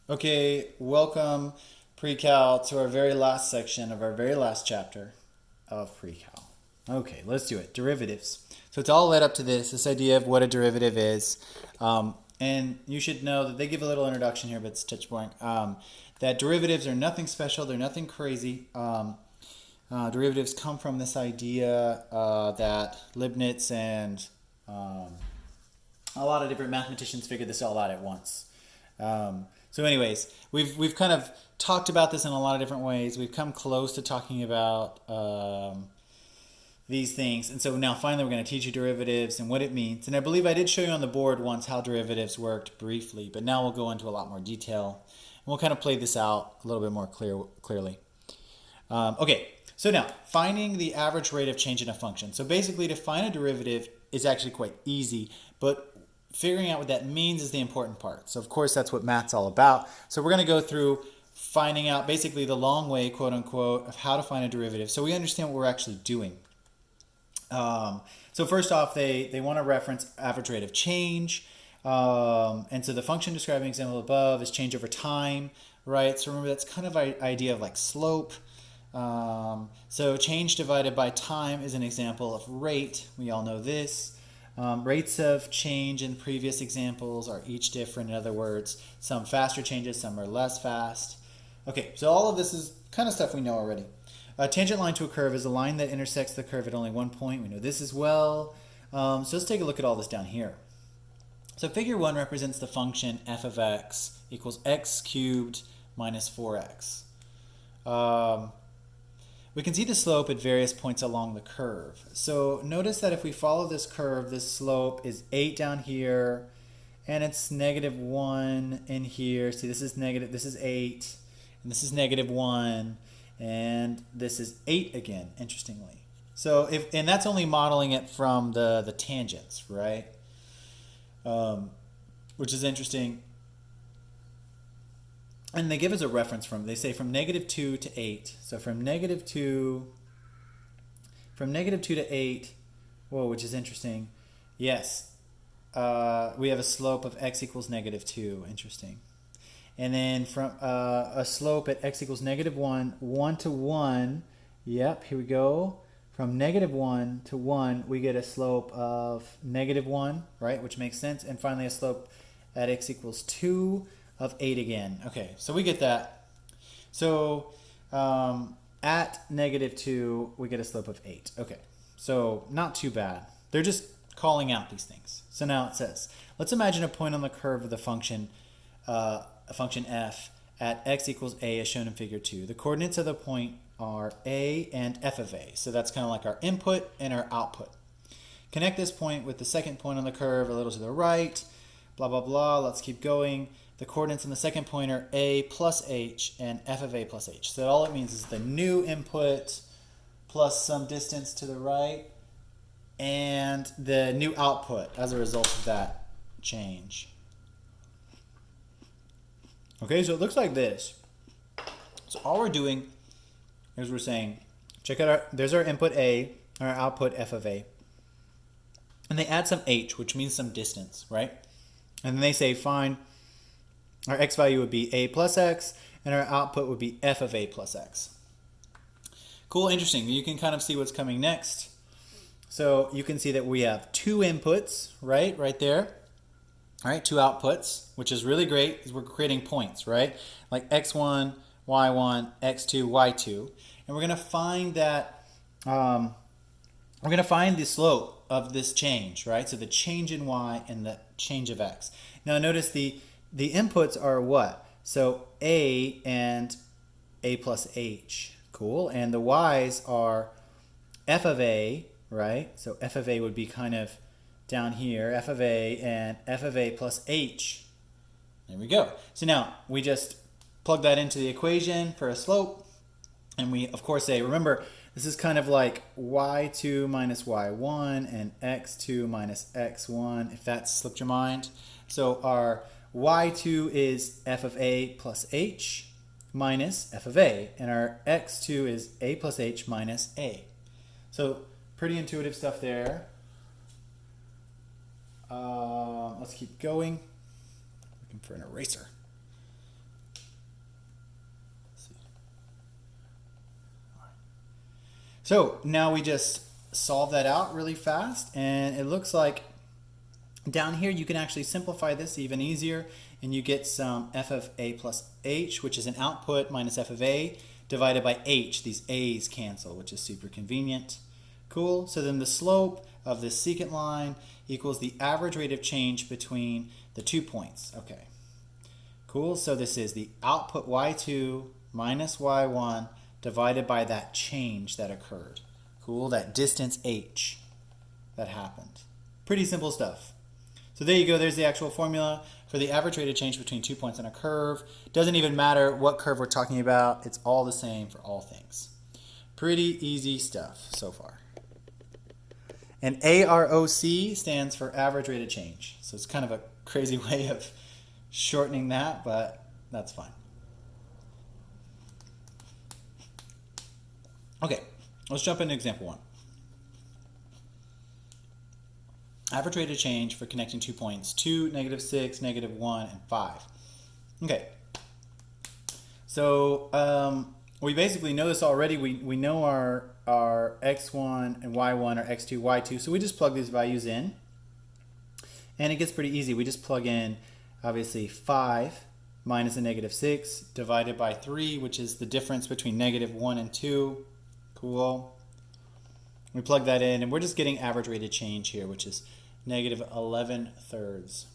Okay, welcome pre-cal to our very last section of our very last chapter of pre-cal. Okay, let's do it. Derivatives. So it's all led up to this idea of what a derivative is. And you should know that they give a little introduction here, but it's touch point. That derivatives are nothing special, they're nothing crazy. Derivatives come from this idea that Leibniz and a lot of different mathematicians figured this all out at once. So anyways, we've kind of talked about this in a lot of different ways. We've come close to talking about these things. And so now finally we're going to teach you derivatives and what it means. And I believe I did show you on the board once how derivatives worked briefly, but now we'll go into a lot more detail. And we'll kind of play this out a little bit more clearly. Okay, so now finding the average rate of change in a function. So basically to find a derivative is actually quite easy, but figuring out what that means is the important part. So of course that's what math's all about. So we're going to go through finding out basically the long way, quote unquote, of how to find a derivative so we understand what we're actually doing. So first off, they want to reference average rate of change. And so the function describing example above is change over time, right? So remember that's kind of an idea of like slope. So change divided by time is an example of rate. We all know this. Rates of change in previous examples are each different. In other words, some faster changes, some are less fast. Okay, so all of this is kind of stuff we know already. A tangent line to a curve is a line that intersects the curve at only one point. We know this as well. So let's take a look at all this down here. So figure 1 represents the function f of x equals x cubed minus 4x. We can see the slope at various points along the curve. So notice that if we follow this curve, this slope is 8 down here, and it's negative 1 in here. See, this is negative, this is 8, and this is negative 1, and this is 8 again, interestingly. So and that's only modeling it from the tangents, right? Which is interesting. And they give us a reference they say from negative 2 to 8. So from negative 2 to 8, whoa, which is interesting. Yes, we have a slope of x equals negative 2. Interesting. And then from a slope at x equals negative 1, 1 to 1. Yep, here we go. From negative 1 to 1, we get a slope of negative 1, right, which makes sense. And finally a slope at x equals 2 of 8 again. Okay, so we get that. So at negative 2, we get a slope of 8. Okay, so not too bad. They're just calling out these things. So now it says, let's imagine a point on the curve of the function, a function f at x equals a as shown in figure 2. The coordinates of the point are a and f of a. So that's kind of like our input and our output. Connect this point with the second point on the curve a little to the right, blah, blah, blah. Let's keep going. The coordinates in the second point are a plus h and f of a plus h. So all it means is the new input plus some distance to the right and the new output as a result of that change. Okay, so it looks like this. So all we're doing is we're saying, check out there's our input a, our output f of a. And they add some h, which means some distance, right? And then they say, fine, our x value would be a plus x, and our output would be f of a plus x. Cool, interesting. You can kind of see what's coming next. So you can see that we have two inputs, right there. All right, two outputs, which is really great because we're creating points, right? Like x1, y1, x2, y2. And we're going to find that, we're going to find the slope of this change, right? So the change in y and the change of x. Now notice the inputs are what? So a and a plus h. Cool. And the y's are f of a, right? So f of a would be kind of down here, f of a and f of a plus h. There we go. So now we just plug that into the equation for a slope. And we, of course, say, remember, this is kind of like y2 minus y1 and x2 minus x1, if that slipped your mind. So our y2 is f of a plus h minus f of a, and our x2 is a plus h minus a. So pretty intuitive stuff there. Let's keep going. Looking for an eraser. So now we just solve that out really fast, and it looks like down here you can actually simplify this even easier, and you get some f of a plus h, which is an output minus f of a divided by h. These a's cancel, which is super convenient. Cool. So then the slope of this secant line equals the average rate of change between the 2 points. Okay. Cool. So this is the output y2 minus y1 divided by that change that occurred. Cool. That distance h that happened. Pretty simple stuff. So there you go. There's the actual formula for the average rate of change between 2 points on a curve. Doesn't even matter what curve we're talking about. It's all the same for all things. Pretty easy stuff so far. And AROC stands for average rate of change. So it's kind of a crazy way of shortening that, but that's fine. Okay, let's jump into example 1. Average rate of change for connecting 2 points, 2, -6, -1, and 5. Okay. So we basically know this already. We know our x1 and y1 are x2, y2. So we just plug these values in. And it gets pretty easy. We just plug in, obviously, 5 minus a -6 divided by 3, which is the difference between -1 and 2. Cool. We plug that in, and we're just getting average rate of change here, which is -11 thirds.